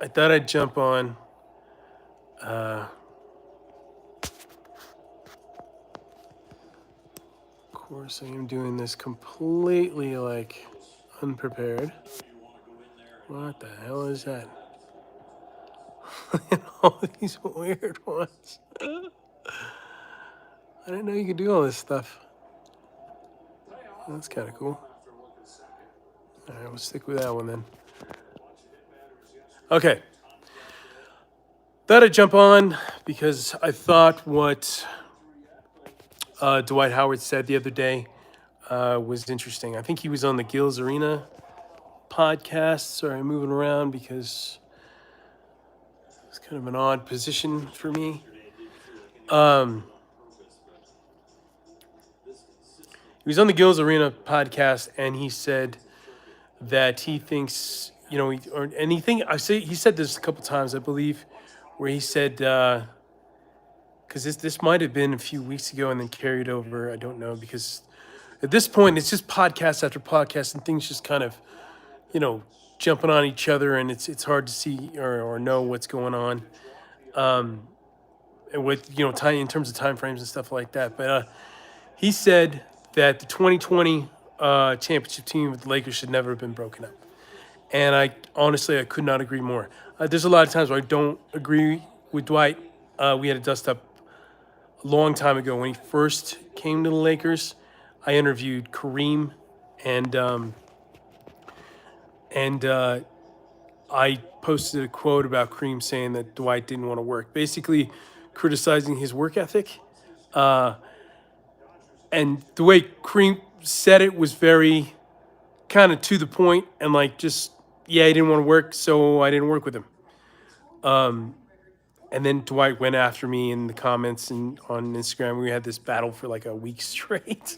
I thought I'd jump on. Of course, I am doing this completely like unprepared. What the hell is that? All these weird ones. I didn't know you could do all this stuff. That's kind of cool. All right, we'll stick with that one then. Okay. Thought I'd jump on because I thought what Dwight Howard said the other day was interesting. I think he was on the Gills Arena podcast. Sorry, I'm moving around because it's kind of an odd position for me. He was on the Gills Arena podcast, and he said that he thinks, he said this a couple times, I believe, where he said, because this might have been a few weeks ago and then carried over. I don't know, because at this point it's just podcast after podcast, and things just kind of, jumping on each other, and it's hard to see or know what's going on. And with time in terms of time frames and stuff like that. But he said that the 2020 championship team with the Lakers should never have been broken up. And I could not agree more. There's a lot of times where I don't agree with Dwight. We had a dust up a long time ago when he first came to the Lakers. I interviewed Kareem, and I posted a quote about Kareem saying that Dwight didn't want to work, basically criticizing his work ethic. And the way Kareem said it was very kind of to the point and like just, yeah, he didn't want to work, so I didn't work with him. And then Dwight went after me in the comments and on Instagram. We had this battle for like a week straight.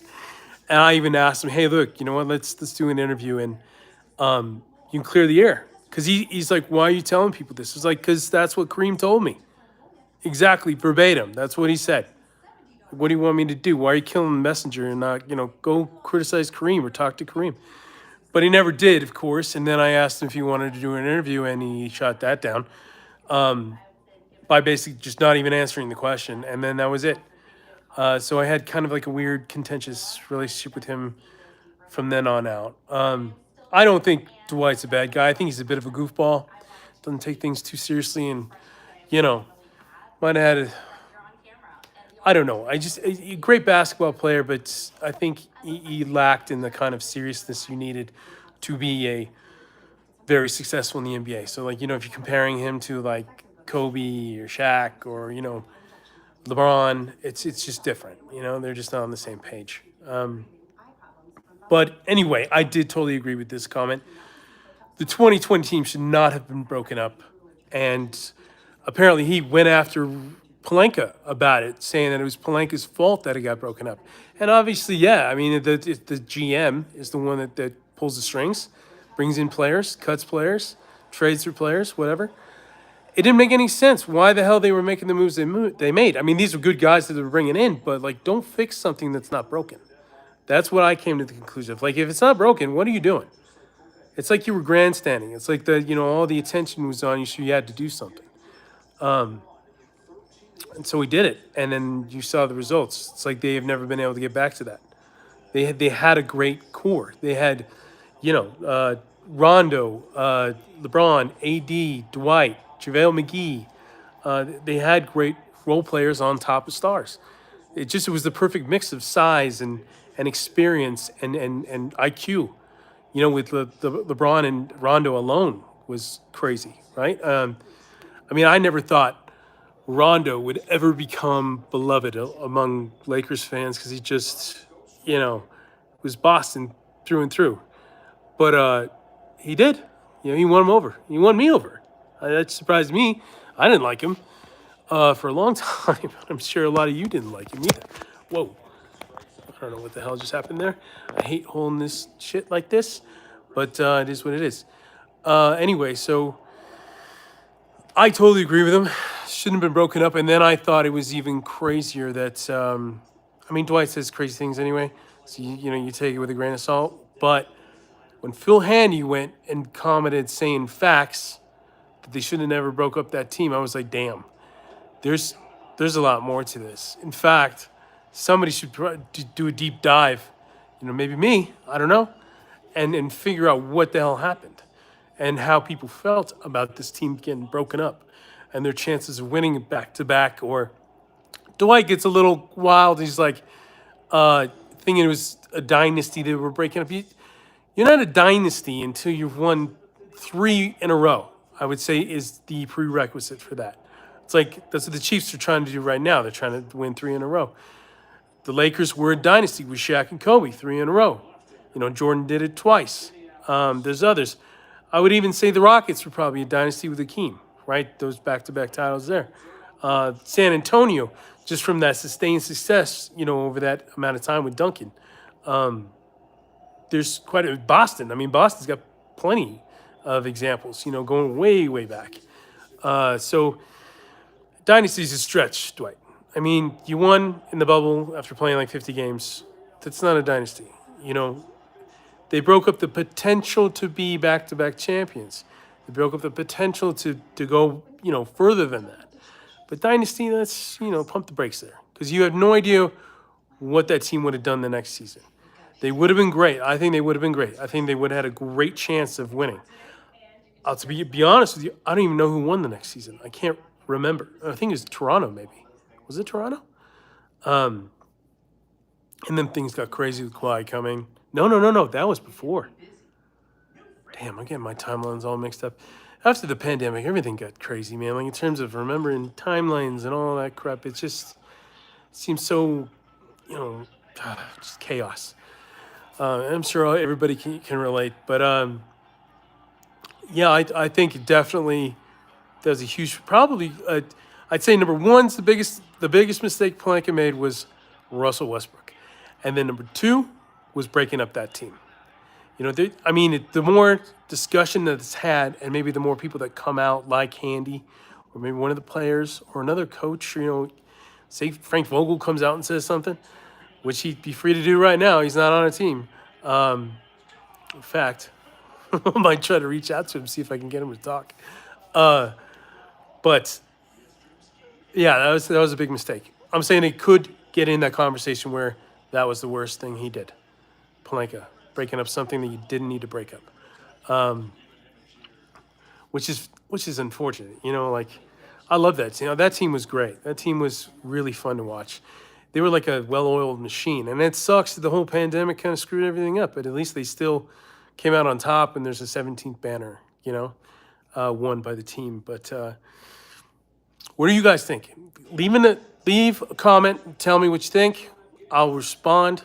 And I even asked him, hey, look, you know what, let's do an interview and you can clear the air. Because he's like, why are you telling people this? It's like, because that's what Kareem told me. Exactly, verbatim. That's what he said. What do you want me to do? Why are you killing the messenger and not, go criticize Kareem or talk to Kareem? But he never did, of course. And then I asked him if he wanted to do an interview, and he shot that down by basically just not even answering the question. And then that was it. So I had kind of like a weird, contentious relationship with him from then on out. I don't think Dwight's a bad guy. I think he's a bit of a goofball. Doesn't take things too seriously, and, might have had I don't know. A great basketball player, but I think he lacked in the kind of seriousness you needed to be a very successful in the NBA. So, like, if you're comparing him to like Kobe or Shaq or LeBron, it's just different. They're just not on the same page. But anyway, I did totally agree with this comment. The 2020 team should not have been broken up, and apparently he went after Pelinka about it, saying that it was Pelinka's fault that it got broken up. And obviously, yeah, I mean, the GM is the one that pulls the strings, brings in players, cuts players, trades through players, whatever. It didn't make any sense why the hell they were making the moves they made. I mean, these are good guys that they were bringing in, but, like, don't fix something that's not broken. That's what I came to the conclusion of. Like, if it's not broken, what are you doing? It's like you were grandstanding. It's like all the attention was on you, so you had to do something. And so we did it, and then you saw the results. It's like they have never been able to get back to that. They had a great core. They had, Rondo, LeBron, AD, Dwight, JaVale McGee. They had great role players on top of stars. It was the perfect mix of size and experience and IQ. With the LeBron and Rondo alone was crazy, right? I mean, I never thought Rondo would ever become beloved among Lakers fans because he just, was Boston through and through. But he did. He won him over. He won me over. That surprised me. I didn't like him for a long time. I'm sure a lot of you didn't like him either. Whoa. I don't know what the hell just happened there. I hate holding this shit like this, but it is what it is. Anyway, so I totally agree with him. Shouldn't have been broken up. And then I thought it was even crazier that, Dwight says crazy things anyway. So, you take it with a grain of salt. But when Phil Handy went and commented saying facts, that they should have never broke up that team. I was like, damn, there's a lot more to this. In fact, somebody should do a deep dive, maybe me, I don't know, and figure out what the hell happened and how people felt about this team getting broken up and their chances of winning back to back. Or Dwight gets a little wild. He's like, thinking it was a dynasty they were breaking up. You're not a dynasty until you've won 3 in a row, I would say, is the prerequisite for that. It's like that's what the Chiefs are trying to do right now. They're trying to win 3 in a row. The Lakers were a dynasty with Shaq and Kobe, 3 in a row. Jordan did it twice. There's others. I would even say the Rockets were probably a dynasty with Hakeem, right? Those back-to-back titles there. San Antonio, just from that sustained success, over that amount of time with Duncan. There's quite a Boston. I mean, Boston's got plenty of examples, going way, way back. So dynasty's a stretch, Dwight. I mean, you won in the bubble after playing like 50 games. That's not a dynasty. They broke up the potential to be back-to-back champions. They broke up the potential to go, further than that. But dynasty, let's, pump the brakes there. Because you have no idea what that team would have done the next season. They would have been great. I think they would have been great. I think they would have had a great chance of winning. To be honest with you, I don't even know who won the next season. I can't remember. I think it was Toronto, maybe. Was it Toronto? And then things got crazy with Kawhi coming. No. That was before. Damn, I'm getting my timelines all mixed up. After the pandemic, everything got crazy, man. Like in terms of remembering timelines and all that crap, it just seems so, just chaos. I'm sure everybody can relate. But, yeah, I think definitely there's a huge, probably, I'd say number one's the biggest mistake Pelinka made was Russell Westbrook. And then number 2 was breaking up that team. The more discussion that's had, and maybe the more people that come out like Handy, or maybe one of the players, or another coach, say Frank Vogel comes out and says something, which he'd be free to do right now. He's not on a team. In fact, I might try to reach out to him, see if I can get him to talk. But yeah, that was a big mistake. I'm saying it could get in that conversation where that was the worst thing he did. Pelinka, breaking up something that you didn't need to break up, which is unfortunate. I love that. That team was great. That team was really fun to watch. They were like a well-oiled machine, and it sucks that the whole pandemic kind of screwed everything up. But at least they still came out on top, and there's a 17th banner, won by the team. But what do you guys think? Leave a comment. Tell me what you think. I'll respond.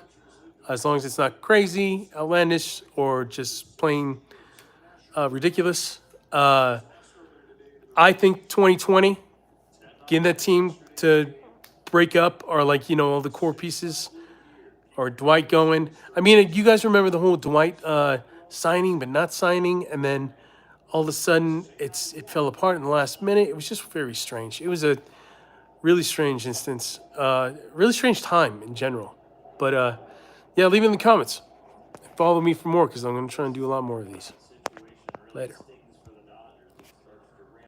As long as it's not crazy, outlandish, or just plain ridiculous. I think 2020, getting that team to break up, or all the core pieces, or Dwight going. I mean, you guys remember the whole Dwight signing but not signing, and then all of a sudden it fell apart in the last minute. It was just very strange. It was a really strange instance, really strange time in general. But yeah, leave it in the comments. Follow me for more because I'm going to try and do a lot more of these. Later.